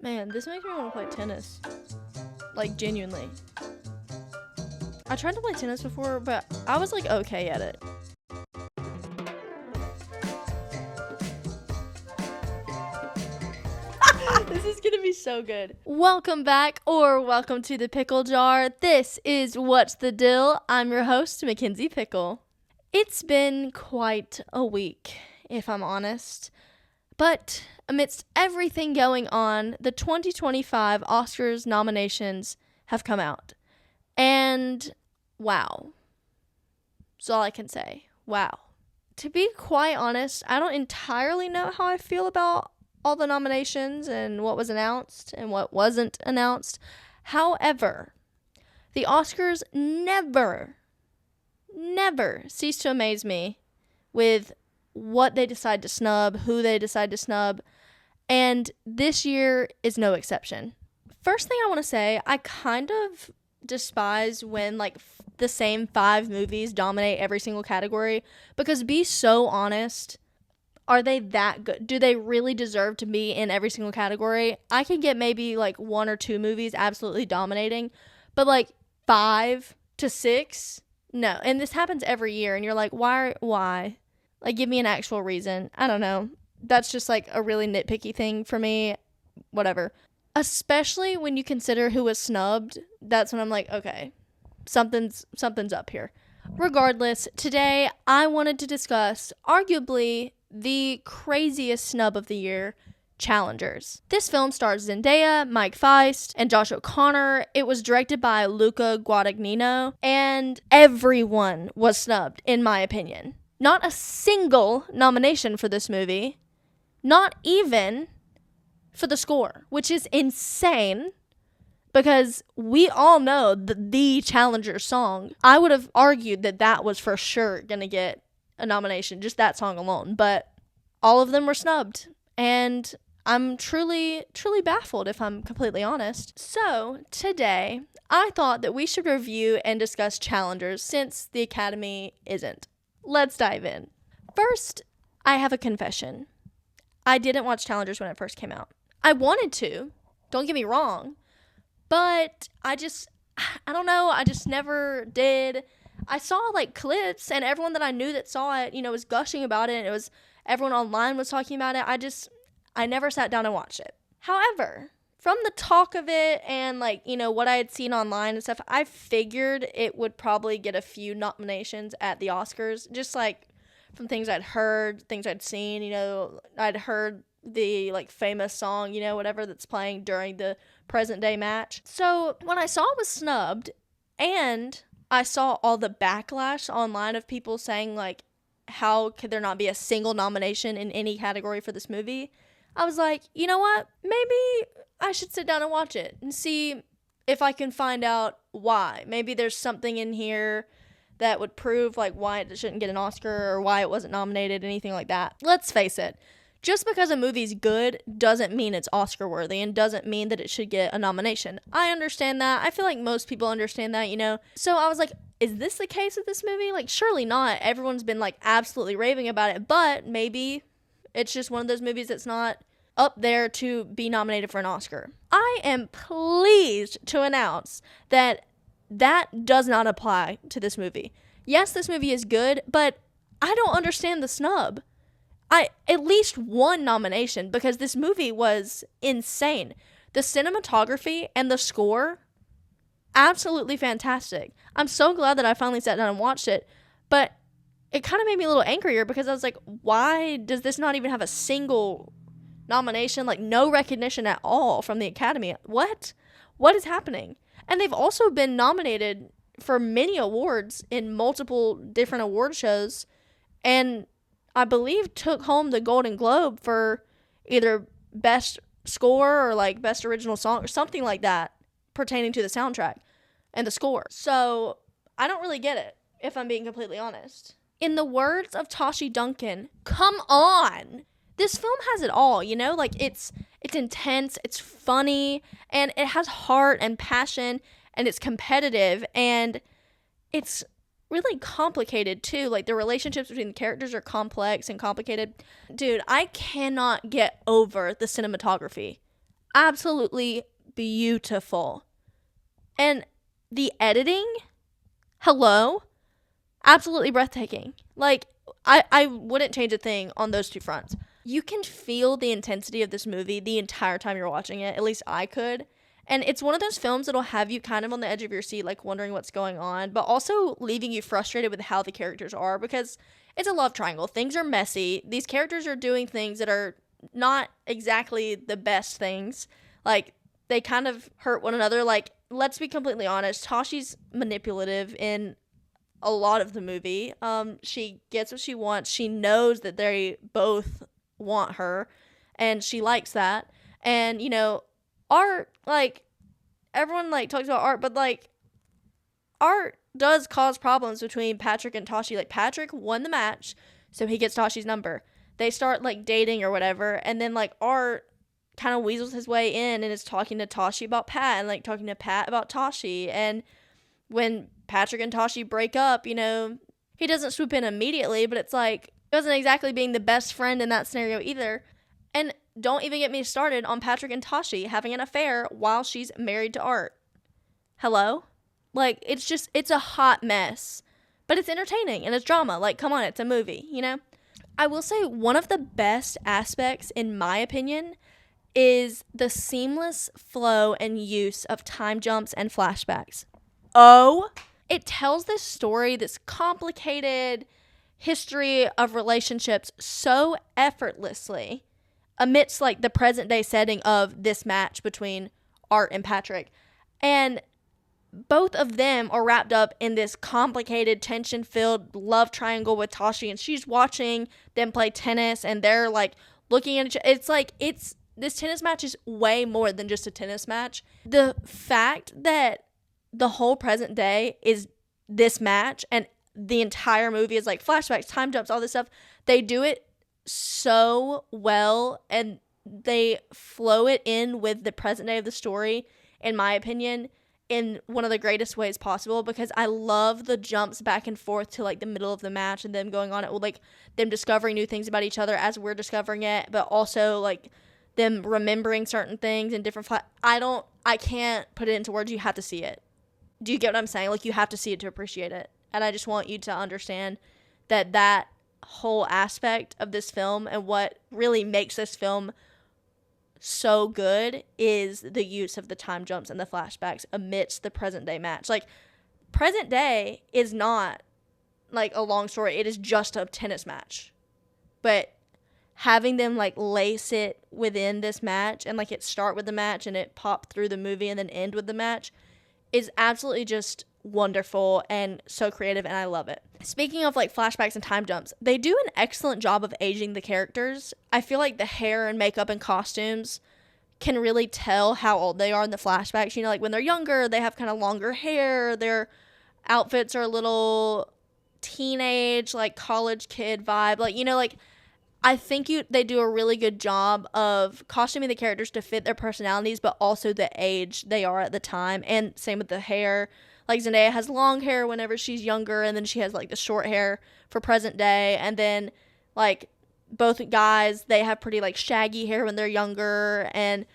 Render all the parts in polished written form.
Man, this makes me want to play tennis. Like, genuinely. I tried to play tennis before, but I was, like, okay at it. This is gonna be so good. Welcome back, or welcome to the Pickle Jar. This is What's the Dill? I'm your host, Mackenzie Pickle. It's been quite a week, if I'm honest. But amidst everything going on, the 2025 Oscars nominations have come out. And wow. That's all I can say. Wow. To be quite honest, I don't entirely know how I feel about all the nominations and what was announced and what wasn't announced. However, the Oscars never cease to amaze me with what they decide to snub, who they decide to snub, and this year is no exception. First thing I want to say, I kind of despise when the same 5 movies dominate every single category, because be so honest, are they that good? Do they really deserve to be in every single category? I can get maybe 1 or 2 movies absolutely dominating, but 5 to 6, no. And this happens every year, and you're like, why? Give me an actual reason. I don't know. That's just a really nitpicky thing for me. Whatever. Especially when you consider who was snubbed. That's when I'm like, okay, something's up here. Regardless, today I wanted to discuss arguably the craziest snub of the year, Challengers. This film stars Zendaya, Mike Faist, and Josh O'Connor. It was directed by Luca Guadagnino, and everyone was snubbed, in my opinion. Not a single nomination for this movie. Not even for the score, which is insane because we all know the Challenger song. I would have argued that was for sure going to get a nomination, just that song alone. But all of them were snubbed. And I'm truly baffled, if I'm completely honest. So today, I thought that we should review and discuss Challengers since the Academy isn't. Let's dive in. First, I have a confession. I didn't watch Challengers when it first came out. I wanted to, don't get me wrong, but I don't know, I just never did. I saw clips, and everyone that I knew that saw it, was gushing about it, and everyone online was talking about it. I never sat down and watched it. However, from the talk of it and what I had seen online and stuff, I figured it would probably get a few nominations at the Oscars, just from things I'd heard, things I'd seen. I'd heard the famous song, whatever that's playing during the present day match. So when I saw it was snubbed, and I saw all the backlash online of people saying how could there not be a single nomination in any category for this movie, I was like, you know what, maybe I should sit down and watch it and see if I can find out why. Maybe there's something in here that would prove why it shouldn't get an Oscar or why it wasn't nominated, anything like that. Let's face it, just because a movie's good doesn't mean it's Oscar worthy and doesn't mean that it should get a nomination. I understand that. I feel like most people understand that, So I was like, is this the case with this movie? Surely not. Everyone's been absolutely raving about it, but maybe it's just one of those movies that's not up there to be nominated for an Oscar. I am pleased to announce that does not apply to this movie. Yes, this movie is good, but I don't understand the snub. At least one nomination, because this movie was insane. The cinematography and the score, absolutely fantastic. I'm so glad that I finally sat down and watched it, but it kind of made me a little angrier because I was like, why does this not even have a single nomination? No recognition at all from the Academy. What is happening? And they've also been nominated for many awards in multiple different award shows, and I believe took home the Golden Globe for either best score or best original song or something like that pertaining to the soundtrack and the score. So I don't really get it, if I'm being completely honest. In the words of Tashi Duncan, come on! This film has it all, it's intense, it's funny, and it has heart and passion, and it's competitive, and it's really complicated too. The relationships between the characters are complex and complicated. Dude, I cannot get over the cinematography. absolutely beautiful. And the editing, hello, absolutely breathtaking. Like, I wouldn't change a thing on those two fronts. You can feel the intensity of this movie the entire time you're watching it. At least I could. And it's one of those films that'll have you kind of on the edge of your seat, like wondering what's going on, but also leaving you frustrated with how the characters are, because it's a love triangle. Things are messy. These characters are doing things that are not exactly the best things. Like, they kind of hurt one another. Like, let's be completely honest. Tashi's manipulative in a lot of the movie. She gets what she wants. She knows that they both want her, and she likes that. And, art, like, everyone, like, talks about art, but, like, art does cause problems between Patrick and Tashi. Like, Patrick won the match, so he gets Tashi's number. They start, like, dating or whatever, and then, like, Art kind of weasels his way in and is talking to Tashi about Pat, and, like, talking to Pat about Tashi. And when Patrick and Tashi break up, he doesn't swoop in immediately, but it's like, he wasn't exactly being the best friend in that scenario either. And don't even get me started on Patrick and Tashi having an affair while she's married to Art. Hello? Like, it's a hot mess. But it's entertaining and it's drama. Like, come on, it's a movie, I will say one of the best aspects, in my opinion, is the seamless flow and use of time jumps and flashbacks. It tells this story, this complicated history of relationships so effortlessly amidst, like, the present day setting of this match between Art and Patrick. And both of them are wrapped up in this complicated, tension-filled love triangle with Tashi, and she's watching them play tennis, and they're, like, looking at each other. It's like, this tennis match is way more than just a tennis match. The fact that the whole present day is this match, and the entire movie is, like, flashbacks, time jumps, all this stuff, they do it so well, and they flow it in with the present day of the story, in my opinion, in one of the greatest ways possible, because I love the jumps back and forth to, like, the middle of the match and them going on it, like, them discovering new things about each other as we're discovering it, but also, like, them remembering certain things in different I can't put it into words. You have to see it. Do you get what I'm saying? Like, you have to see it to appreciate it. And I just want you to understand that whole aspect of this film and what really makes this film so good is the use of the time jumps and the flashbacks amidst the present day match. Like, present day is not, like, a long story. It is just a tennis match. But having them, like, lace it within this match and, like, it start with the match and it pop through the movie and then end with the match is absolutely just wonderful and so creative, and I love it. Speaking of, like, flashbacks and time jumps, they do an excellent job of aging the characters. I feel like the hair and makeup and costumes can really tell how old they are in the flashbacks. Like, when they're younger, they have kind of longer hair. Their outfits are a little teenage, like, college kid vibe. Like, like, I think they do a really good job of costuming the characters to fit their personalities, but also the age they are at the time. And same with the hair. Like, Zendaya has long hair whenever she's younger, and then she has, like, the short hair for present day. And then, like, both guys, they have pretty, like, shaggy hair when they're younger. And,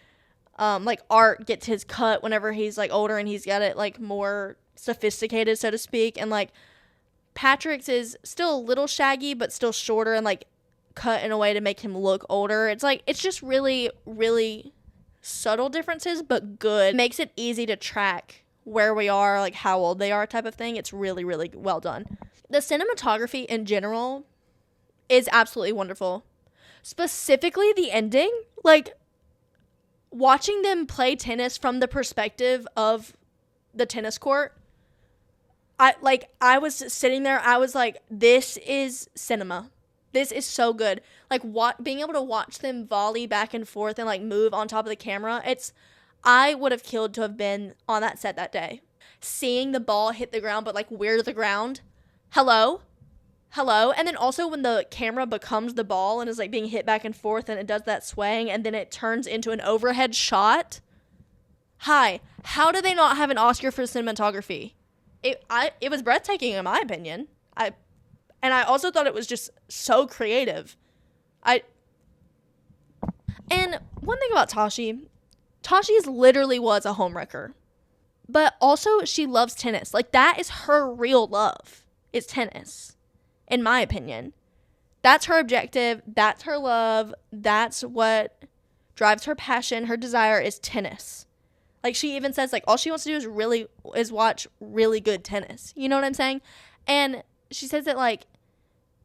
like, Art gets his cut whenever he's, like, older, and he's got it, like, more sophisticated, so to speak. And, like, Patrick's is still a little shaggy, but still shorter and, like, cut in a way to make him look older. It's like, it's just really, really subtle differences, but good. It makes it easy to track where we are, like, how old they are type of thing. It's really, really well done. The cinematography in general is absolutely wonderful. Specifically the ending, like, watching them play tennis from the perspective of the tennis court, I was sitting there, I was like, this is cinema. This is so good. Like, being able to watch them volley back and forth and, like, move on top of the camera, I would have killed to have been on that set that day. Seeing the ball hit the ground, but, like, we're the ground. Hello? And then also when the camera becomes the ball and is, like, being hit back and forth and it does that swaying and then it turns into an overhead shot. Hi. How do they not have an Oscar for cinematography? It was breathtaking in my opinion. And I also thought it was just so creative. And one thing about Tashi, Tashi literally was a homewrecker. But also, she loves tennis. Like, that is her real love, is tennis, in my opinion. That's her objective. That's her love. That's what drives her passion. Her desire is tennis. Like, she even says, like, all she wants to do is watch really good tennis. You know what I'm saying? And she says that, like,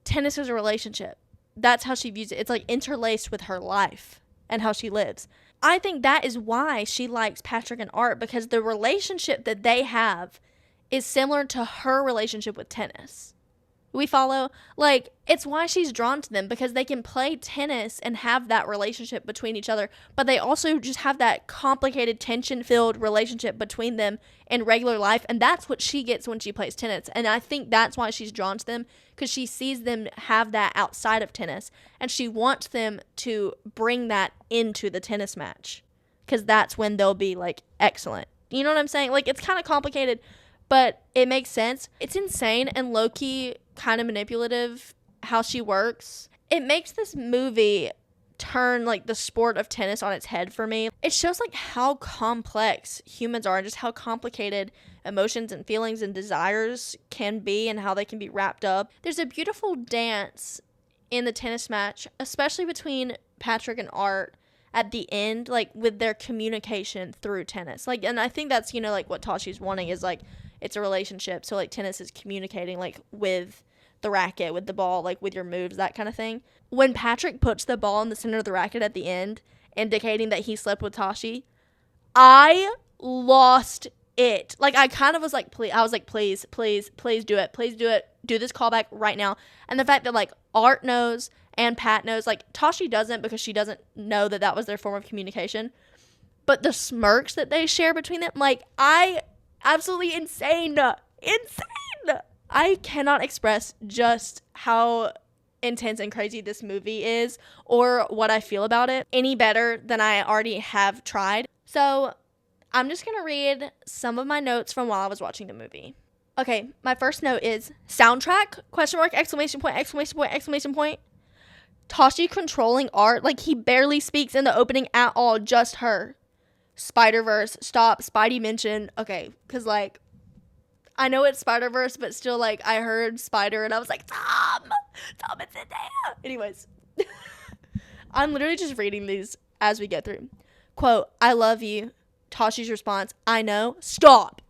tennis is a relationship. That's how she views it. It's, like, interlaced with her life and how she lives. I think that is why she likes Patrick and Art, because the relationship that they have is similar to her relationship with tennis. We follow? Like, it's why she's drawn to them, because they can play tennis and have that relationship between each other, but they also just have that complicated, tension-filled relationship between them in regular life, and that's what she gets when she plays tennis. And I think that's why she's drawn to them, because she sees them have that outside of tennis, and she wants them to bring that into the tennis match, because that's when they'll be, like, excellent. You know what I'm saying? Like, it's kind of complicated, but it makes sense. It's insane and low-key kind of manipulative how she works. It makes this movie turn, like, the sport of tennis on its head for me. It shows, like, how complex humans are and just how complicated emotions and feelings and desires can be and how they can be wrapped up. There's a beautiful dance in the tennis match, especially between Patrick and Art at the end, like, with their communication through tennis. Like, and I think that's, you know, like, what Tashi's wanting is, like, it's a relationship. So, like, tennis is communicating, like, with the racket, with the ball, like, with your moves, that kind of thing. When Patrick puts the ball in the center of the racket at the end, indicating that he slept with Tashi, I lost it. Like, I kind of was like, please do it. Please do it. Do this callback right now. And the fact that, like, Art knows and Pat knows, like, Tashi doesn't, because she doesn't know that that was their form of communication. But the smirks that they share between them, like, absolutely insane. I cannot express just how intense and crazy this movie is or what I feel about it any better than I already have tried. So I'm just going to read some of my notes from while I was watching the movie. Okay, my first note is soundtrack, question mark, exclamation point, exclamation point, exclamation point. Tashi controlling Art, like, he barely speaks in the opening at all, just her. Spider-Verse, stop, Spidey mention. Okay, because, like, I know it's Spider-Verse, but still, like, I heard Spider, and I was like, Tom and Zendaya. Anyways, I'm literally just reading these as we get through. Quote, I love you. Tashi's response, I know. Stop.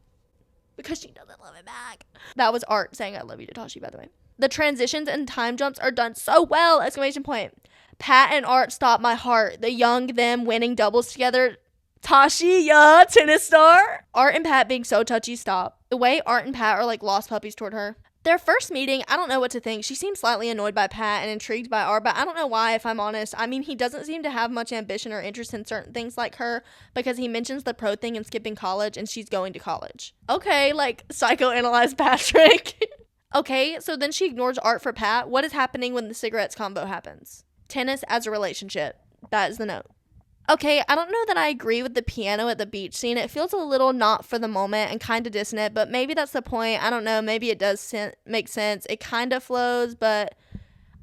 Because she doesn't love it back. That was Art saying I love you to Tashi, by the way. The transitions and time jumps are done so well, exclamation point. Pat and Art stop my heart. The young them winning doubles together. Tashi, yeah, tennis star. Art and Pat being so touchy, stop. The way Art and Pat are like lost puppies toward her. Their first meeting, I don't know what to think. She seems slightly annoyed by Pat and intrigued by Art, but I don't know why, if I'm honest. I mean, he doesn't seem to have much ambition or interest in certain things like her, because he mentions the pro thing and skipping college, and she's going to college. Okay, like, psychoanalyze Patrick. Okay, so then she ignores Art for Pat. What is happening when the cigarettes combo happens? Tennis as a relationship. That is the note. Okay, I don't know that I agree with the piano at the beach scene. It feels a little not for the moment and kind of dissonant, but maybe that's the point. I don't know. Maybe it does make sense. It kind of flows, but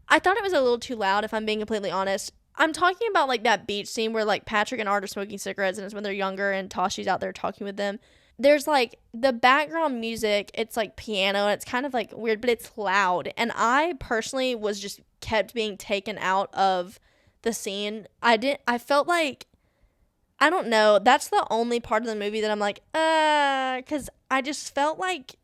I thought it was a little too loud, if I'm being completely honest. I'm talking about, like, that beach scene where, like, Patrick and Art are smoking cigarettes, and it's when they're younger and Tashi's out there talking with them. There's, like, the background music, it's, like, piano, and it's kind of, like, weird, but it's loud. And I personally was just kept being taken out of the scene. I felt like, I don't know, that's the only part of the movie that I'm like, because I just felt like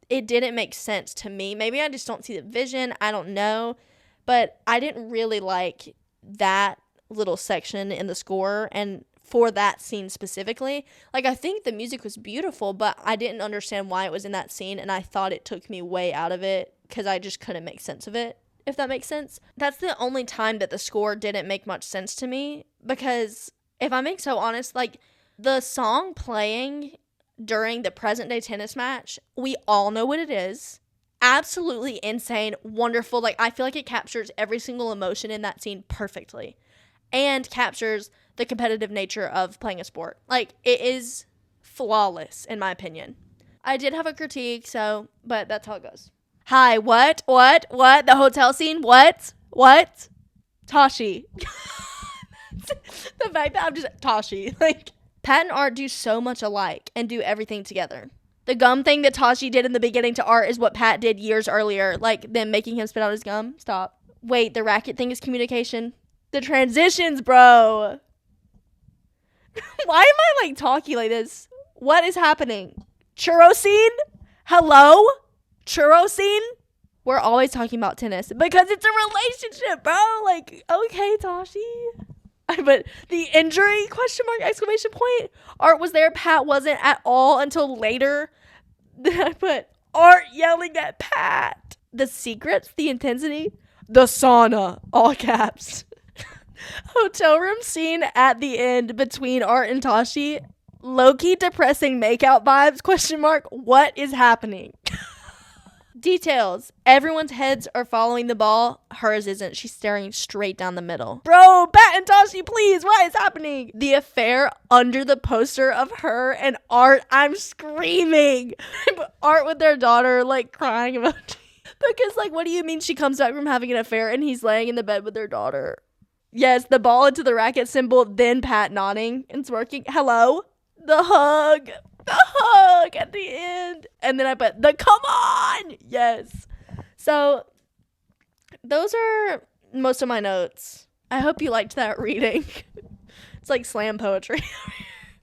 it didn't make sense to me. Maybe I just don't see the vision, I don't know, but I didn't really like that little section in the score, and for that scene specifically. Like, I think the music was beautiful, but I didn't understand why it was in that scene, and I thought it took me way out of it, because I just couldn't make sense of it, if that makes sense. That's the only time that the score didn't make much sense to me, because if I'm being so honest, like, the song playing during the present day tennis match, we all know what it is. Absolutely insane, wonderful. Like, I feel like it captures every single emotion in that scene perfectly, and captures the competitive nature of playing a sport. Like, it is flawless, in my opinion. I did have a critique, but that's how it goes. Hi, what? The hotel scene? What? Tashi. The fact that I'm just Tashi. Like, Pat and Art do so much alike and do everything together. The gum thing that Tashi did in the beginning to Art is what Pat did years earlier, like them making him spit out his gum. Stop. Wait, the racket thing is communication? The transitions, bro. Why am I like talking like this? What is happening? Churro scene? Hello? Churro scene? We're always talking about tennis because it's a relationship, bro. Like, okay, Tashi. But the injury, question mark, exclamation point. Art was there. Pat wasn't at all until later. Then I put Art yelling at Pat. The secrets, the intensity, the sauna, all caps. Hotel room scene at the end between Art and Tashi. Low-key depressing makeout vibes, question mark. What is happening? Details. Everyone's heads are following the ball. Hers isn't. She's staring straight down the middle. Bro, Pat and Tashi, please. What is happening? The affair under the poster of her and Art. I'm screaming. Art with their daughter, like, crying about it. Because, like, what do you mean she comes back from having an affair and he's laying in the bed with their daughter? Yes, the ball into the racket symbol, then Pat nodding and smirking. Hello? The hug. The hug at the end. And then I put the come on. Yes. So those are most of my notes. I hope you liked that reading. It's like slam poetry.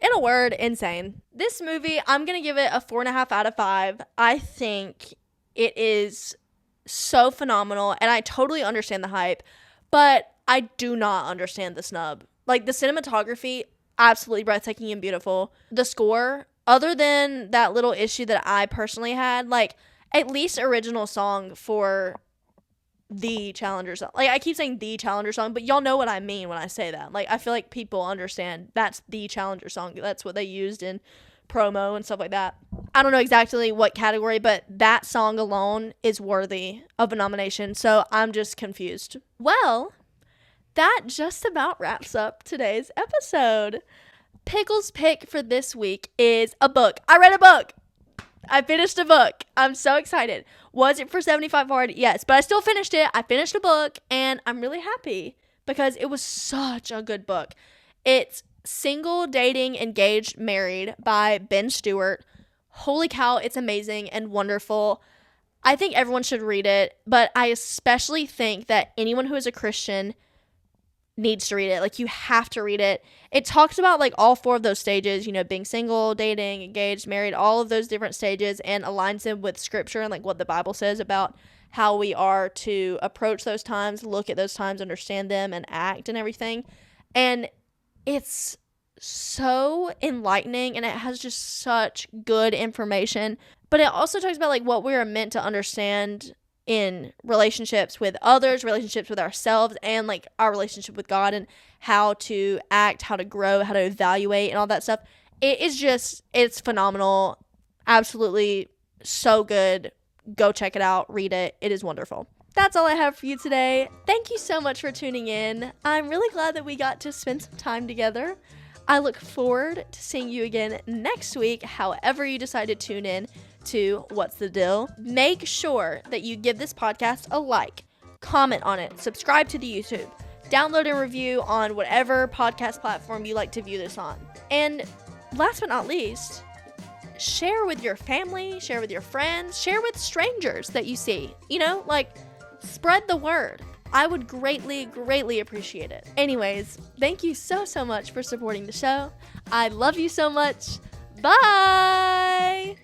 In a word, insane. This movie, I'm going to give it a 4.5 out of 5. I think it is so phenomenal and I totally understand the hype, but I do not understand the snub. Like, the cinematography, absolutely breathtaking and beautiful. The score, other than that little issue that I personally had, like, at least original song for the Challenger song. Like, I keep saying the Challenger song, but y'all know what I mean when I say that. Like, I feel like people understand that's the Challenger song. That's what they used in promo and stuff like that. I don't know exactly what category, but that song alone is worthy of a nomination. So I'm just confused. Well, that just about wraps up today's episode. Pickle's pick for this week is a book. I read a book. I finished a book. I'm so excited. Was it for 75 hard? Yes, but I still finished it. I finished a book, and I'm really happy because it was such a good book. It's Single, Dating, Engaged, Married by Ben Stuart. Holy cow, it's amazing and wonderful. I think everyone should read it, but I especially think that anyone who is a Christian needs to read it. Like, you have to read it. It talks about, like, all 4 of those stages, you know, being single, dating, engaged, married, all of those different stages, and aligns them with scripture and, like, what the Bible says about how we are to approach those times, look at those times, understand them, and act and everything. And it's so enlightening, and it has just such good information. But it also talks about, like, what we are meant to understand in relationships with others, relationships with ourselves, and, like, our relationship with God, and how to act, how to grow, how to evaluate, and all that stuff. It is just, it's phenomenal. Absolutely so good. Go check it out. Read it. It is wonderful. That's all I have for you today. Thank you so much for tuning in. I'm really glad that we got to spend some time together. I look forward to seeing you again next week, however you decide to tune in to What's the Dill. Make sure that you give this podcast a like, comment on it, subscribe to the YouTube, download and review on whatever podcast platform you like to view this on. And last but not least, share with your family, share with your friends, share with strangers that you see. You know, like, spread the word. I would greatly, greatly appreciate it. Anyways, thank you so much for supporting the show. I love you so much. Bye!